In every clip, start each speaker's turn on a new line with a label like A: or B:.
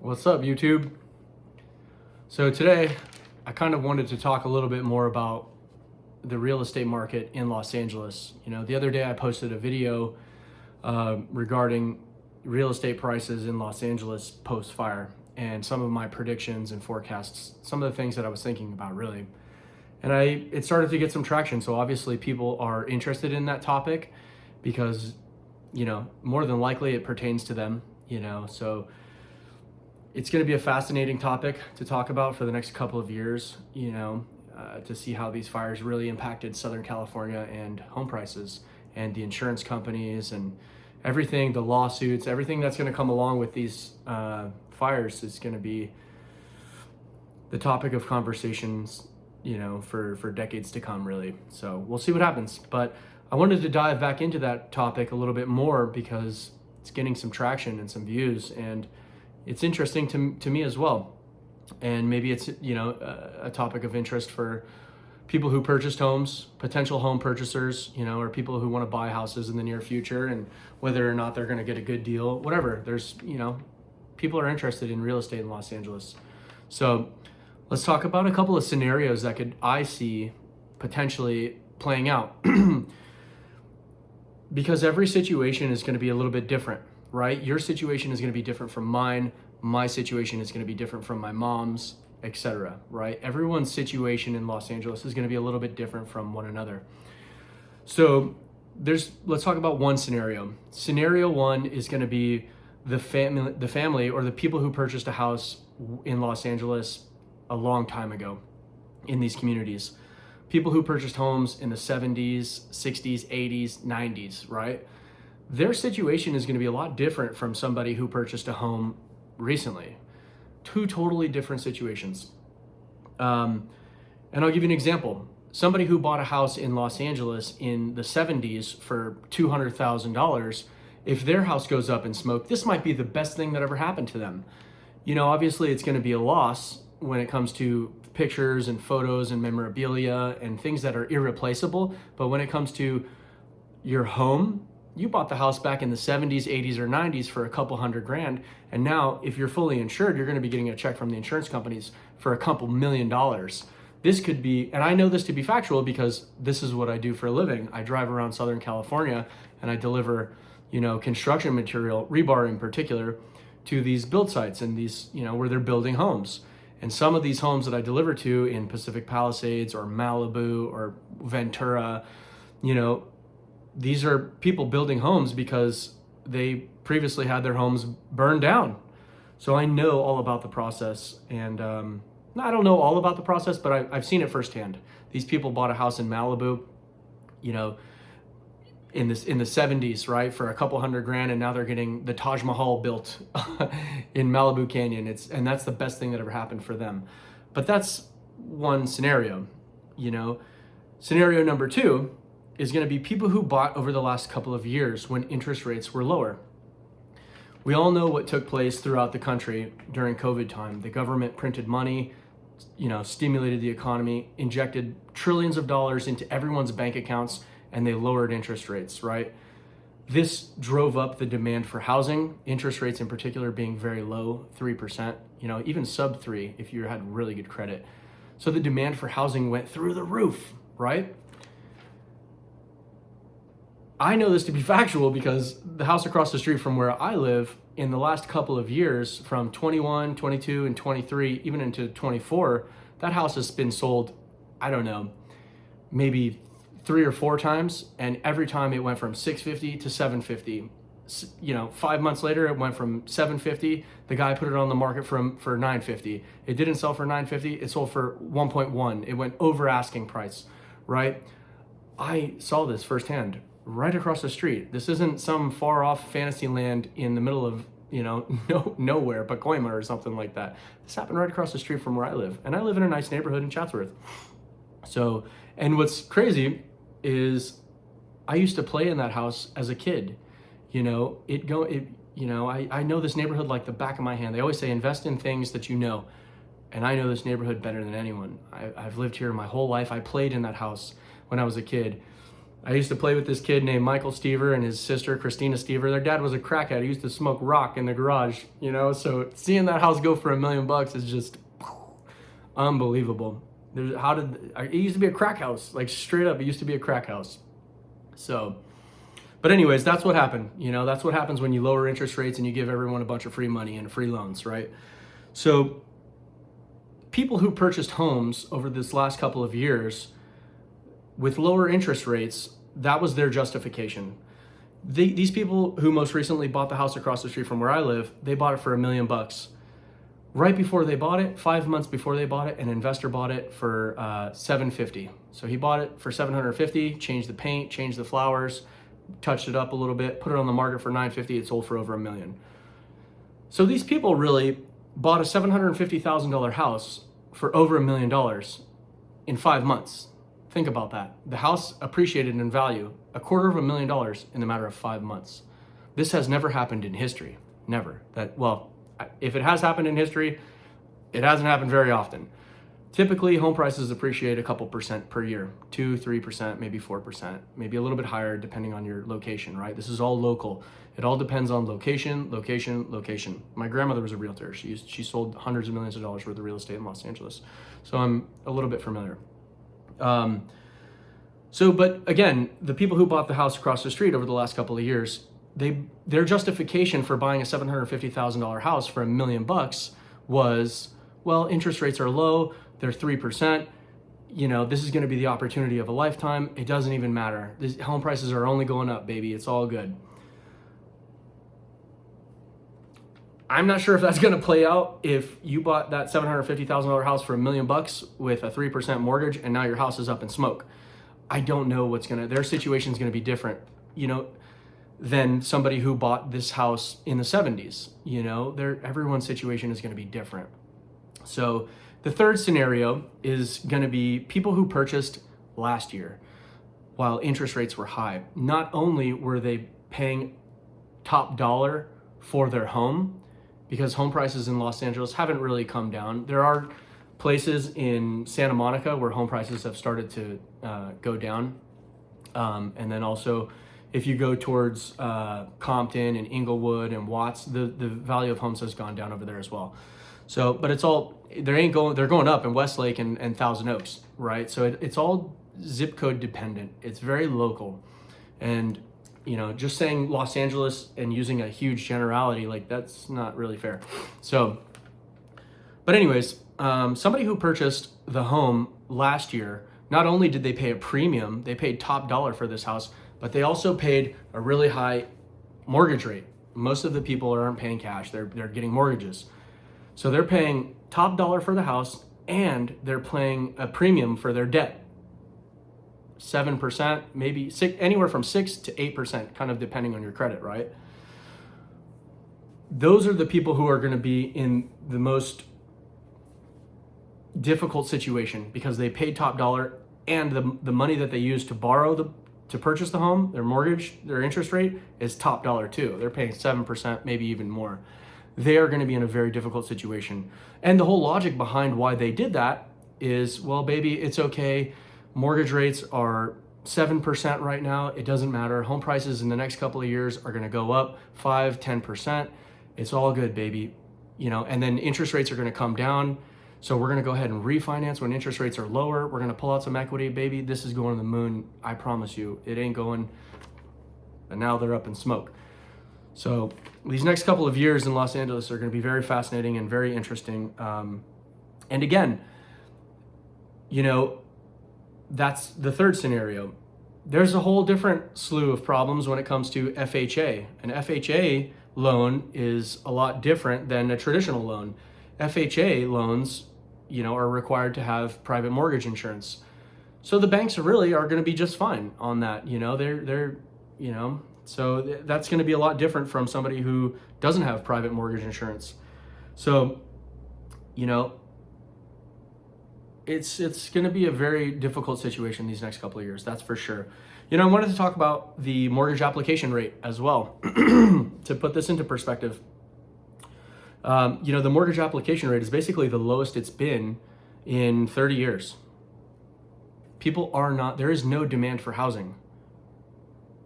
A: What's up, YouTube? So today, I kind of wanted to talk a little bit more about the real estate market in Los Angeles. The other day I posted a video regarding real estate prices in Los Angeles post-fire and some of my predictions and forecasts, some of the things that I was thinking about really. And it started to get some traction. So obviously people are interested in that topic because, more than likely it pertains to them, so it's going to be a fascinating topic to talk about for the next couple of years, to see how these fires really impacted Southern California and home prices and the insurance companies and everything, the lawsuits, everything that's going to come along with these fires is going to be the topic of conversations, for decades to come, really. So we'll see what happens. But I wanted to dive back into that topic a little bit more because it's getting some traction and some views, and it's interesting to me as well. And maybe it's, a topic of interest for people who purchased homes, potential home purchasers, or people who want to buy houses in the near future, and whether or not they're going to get a good deal, whatever. There's, people are interested in real estate in Los Angeles. So let's talk about a couple of scenarios that I see potentially playing out. Because every situation is going to be a little bit different, right? Your situation is going to be different from mine. My situation is going to be different from my mom's, etc., right? Everyone's situation in Los Angeles is going to be a little bit different from one another. So let's talk about one scenario. Scenario one is going to be the family or the people who purchased a house in Los Angeles a long time ago in these communities. People who purchased homes in the 70s, 60s, 80s, 90s, right? Their situation is going to be a lot different from somebody who purchased a home recently. Two totally different situations. And I'll give you an example. Somebody who bought a house in Los Angeles in the 70s for $200,000, if their house goes up in smoke, this might be the best thing that ever happened to them. Obviously it's going to be a loss when it comes to pictures and photos and memorabilia and things that are irreplaceable. But when it comes to your home, you bought the house back in the 70s, 80s, or 90s for a couple $100,000. And now if you're fully insured, you're going to be getting a check from the insurance companies for a couple $1 million. This could be, and I know this to be factual because this is what I do for a living. I drive around Southern California and I deliver, construction material, rebar in particular, to these build sites and these, where they're building homes. And some of these homes that I deliver to in Pacific Palisades or Malibu or Ventura, these are people building homes because they previously had their homes burned down. So I know all about the process. And I don't know all about the process, but I've seen it firsthand. These people bought a house in Malibu, in the 70s, right, for a couple $100,000, and now they're getting the Taj Mahal built in Malibu Canyon. And that's the best thing that ever happened for them. But that's one scenario. Scenario number two is going to be people who bought over the last couple of years when interest rates were lower. We all know what took place throughout the country during COVID time. The government printed money, stimulated the economy, injected trillions of dollars into everyone's bank accounts, and they lowered interest rates, right? This drove up the demand for housing, interest rates in particular being very low, 3%, even sub 3 if you had really good credit. So the demand for housing went through the roof, right? I know this to be factual because the house across the street from where I live in the last couple of years, from 21, 22, and 23, even into 24, that house has been sold, I don't know, maybe 3 or 4 times, and every time it went from $650 to $750. 5 months later it went from $750. The guy put it on the market for $950. It didn't sell for $950. It sold for $1.1. It went over asking price, right? I saw this firsthand right across the street. This isn't some far off fantasy land in the middle of nowhere, Pacoima or something like that. This happened right across the street from where I live, and I live in a nice neighborhood in Chatsworth. So, and what's crazy is I used to play in that house as a kid. I know this neighborhood like the back of my hand. They always say invest in things that you know. And I know this neighborhood better than anyone. I've lived here my whole life. I played in that house when I was a kid. I used to play with this kid named Michael Stever and his sister Christina Stever. Their dad was a crackhead. He used to smoke rock in the garage, you know. So seeing that house go for $1 million is just unbelievable. It used to be a crack house, like straight up. It used to be a crack house. So, but anyways, that's what happened. You know, that's what happens when you lower interest rates and you give everyone a bunch of free money and free loans, right? So people who purchased homes over this last couple of years with lower interest rates, that was their justification. These people who most recently bought the house across the street from where I live, they bought it for $1 million. Right before they bought it, 5 months before they bought it, an investor bought it for $750. So he bought it for $750, changed the paint, changed the flowers, touched it up a little bit, put it on the market for $950. It sold for over $1 million. So these people really bought a $750,000 house for over $1 million in 5 months. Think about that. The house appreciated in value $250,000 in the matter of 5 months. This has never happened in history. Never. If it has happened in history, it hasn't happened very often. Typically, home prices appreciate a couple percent per year, 2, 3%, maybe 4%, maybe a little bit higher depending on your location, right? This is all local. It all depends on location, location, location. My grandmother was a realtor. She sold hundreds of millions of dollars worth of real estate in Los Angeles. So I'm a little bit familiar. But again, the people who bought the house across the street over the last couple of years, their justification for buying a $750,000 house for $1 million was, well, interest rates are low, they're 3%. You know, this is going to be the opportunity of a lifetime. It doesn't even matter. Home prices are only going up, baby. It's all good. I'm not sure if that's going to play out if you bought that $750,000 house for $1 million with a 3% mortgage and now your house is up in smoke. I don't know their situation is going to be different, you know, than somebody who bought this house in the 70s. You know, everyone's situation is going to be different. So the third scenario is going to be people who purchased last year while interest rates were high. Not only were they paying top dollar for their home, because home prices in Los Angeles haven't really come down. There are places in Santa Monica where home prices have started to go down. And then also if you go towards Compton and Inglewood and Watts, the value of homes has gone down over there as well. So, but they're going up in Westlake and Thousand Oaks, right? So it's all zip code dependent. It's very local. And you know, just saying Los Angeles and using a huge generality, like that's not really fair. So, but anyways, somebody who purchased the home last year, not only did they pay a premium, they paid top dollar for this house, but they also paid a really high mortgage rate. Most of the people aren't paying cash, they're getting mortgages. So they're paying top dollar for the house and they're paying a premium for their debt. 7%, maybe anywhere from 6 to 8%, kind of depending on your credit, right? Those are the people who are going to be in the most difficult situation because they paid top dollar and the money that they used to borrow to purchase the home, their mortgage, their interest rate is top dollar too. They're paying 7%, maybe even more. They are going to be in a very difficult situation. And the whole logic behind why they did that is, well, baby, it's okay. Mortgage rates are 7% right now. It doesn't matter. Home prices in the next couple of years are going to go up 5, 10%. It's all good, baby. You know, and then interest rates are going to come down. So we're going to go ahead and refinance when interest rates are lower. We're going to pull out some equity, baby. This is going to the moon. I promise you, it ain't going. And now they're up in smoke. So these next couple of years in Los Angeles are going to be very fascinating and very interesting. And again, you know, that's the third scenario. There's a whole different slew of problems when it comes to FHA. An FHA loan is a lot different than a traditional loan. FHA loans, you know, are required to have private mortgage insurance. So the banks really are going to be just fine on that. You know, they're, you know, so that's going to be a lot different from somebody who doesn't have private mortgage insurance. So, you know, it's going to be a very difficult situation these next couple of years, that's for sure. You know, I wanted to talk about the mortgage application rate as well to put this into perspective. You know, the mortgage application rate is basically the lowest it's been in 30 years. There is no demand for housing.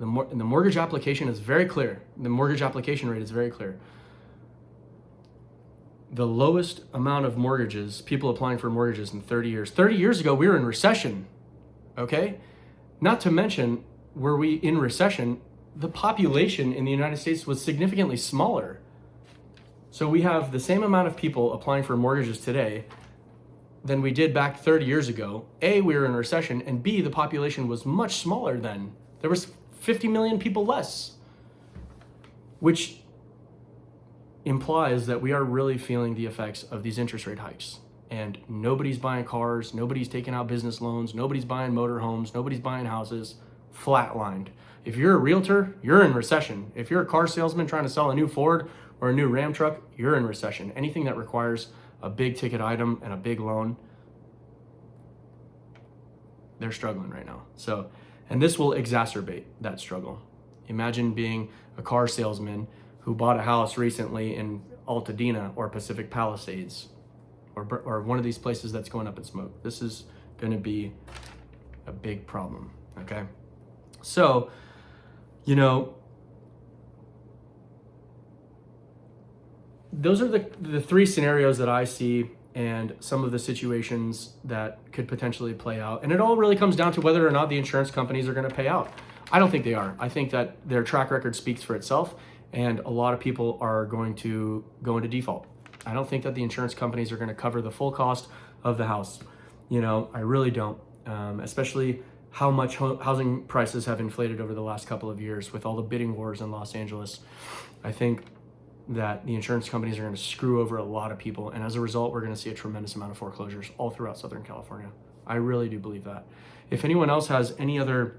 A: The mortgage application is very clear. The mortgage application rate is very clear. The lowest amount of mortgages, people applying for mortgages in 30 years. 30 years ago, we were in recession, okay? Not to mention, were we in recession, the population in the United States was significantly smaller. So we have the same amount of people applying for mortgages today than we did back 30 years ago. A, we were in recession, and B, the population was much smaller then. There was 50 million people less, which implies that we are really feeling the effects of these interest rate hikes. And nobody's buying cars, nobody's taking out business loans, nobody's buying motorhomes, nobody's buying houses, flatlined. If you're a realtor, you're in recession. If you're a car salesman trying to sell a new Ford or a new Ram truck, you're in recession. Anything that requires a big ticket item and a big loan, they're struggling right now. So, and this will exacerbate that struggle. Imagine being a car salesman who bought a house recently in Altadena or Pacific Palisades or one of these places that's going up in smoke. This is going to be a big problem, okay? So, you know, those are the three scenarios that I see and some of the situations that could potentially play out. And it all really comes down to whether or not the insurance companies are going to pay out. I don't think they are. I think that their track record speaks for itself, and a lot of people are going to go into default. I don't think that the insurance companies are going to cover the full cost of the house. You know, I really don't, especially how much housing prices have inflated over the last couple of years with all the bidding wars in Los Angeles. I think that the insurance companies are going to screw over a lot of people, and as a result, we're going to see a tremendous amount of foreclosures all throughout Southern California. I really do believe that. If anyone else has any other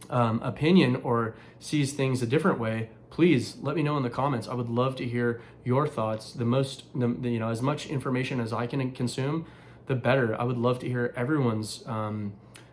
A: opinion or sees things a different way, please let me know in the comments. I would love to hear your thoughts. As much information as I can consume, the better. I would love to hear everyone's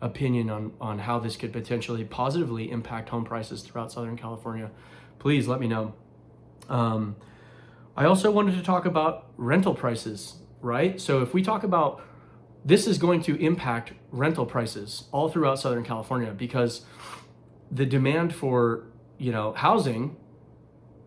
A: opinion on how this could potentially positively impact home prices throughout Southern California. Please let me know. I also wanted to talk about rental prices, right? So if we talk about, this is going to impact rental prices all throughout Southern California, because the demand for, housing,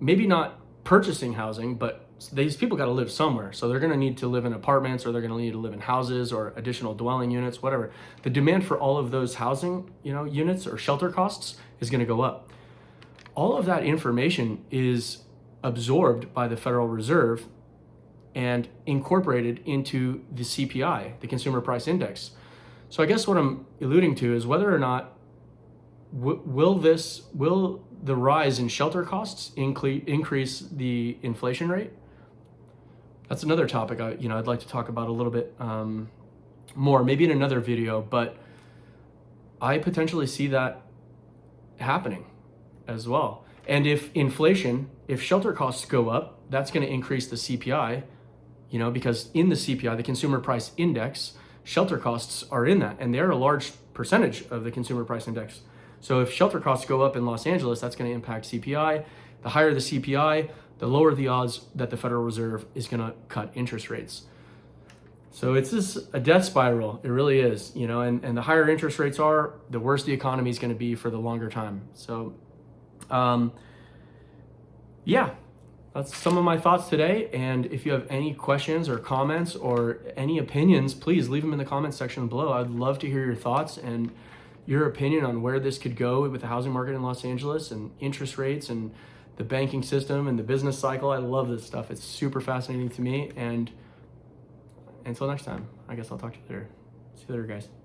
A: maybe not purchasing housing, but these people got to live somewhere. So they're going to need to live in apartments, or they're going to need to live in houses or additional dwelling units, whatever. The demand for all of those housing, units or shelter costs is going to go up. All of that information is absorbed by the Federal Reserve and incorporated into the CPI, the Consumer Price Index. So I guess what I'm alluding to is whether or not will the rise in shelter costs increase the inflation rate? That's another topic I'd like to talk about a little bit more, maybe in another video, but I potentially see that happening as well. And if shelter costs go up, that's going to increase the CPI, because in the CPI, the Consumer Price Index, shelter costs are in that, and they're a large percentage of the Consumer Price Index. So if shelter costs go up in Los Angeles, that's going to impact CPI. The higher the CPI, the lower the odds that the Federal Reserve is going to cut interest rates. So it's just a death spiral. It really is, and the higher interest rates are, the worse the economy is going to be for the longer time. So, yeah, that's some of my thoughts today. And if you have any questions or comments or any opinions, please leave them in the comments section below. I'd love to hear your thoughts and your opinion on where this could go with the housing market in Los Angeles and interest rates and the banking system and the business cycle. I love this stuff. It's super fascinating to me. And until next time, I guess I'll talk to you later. See you later, guys.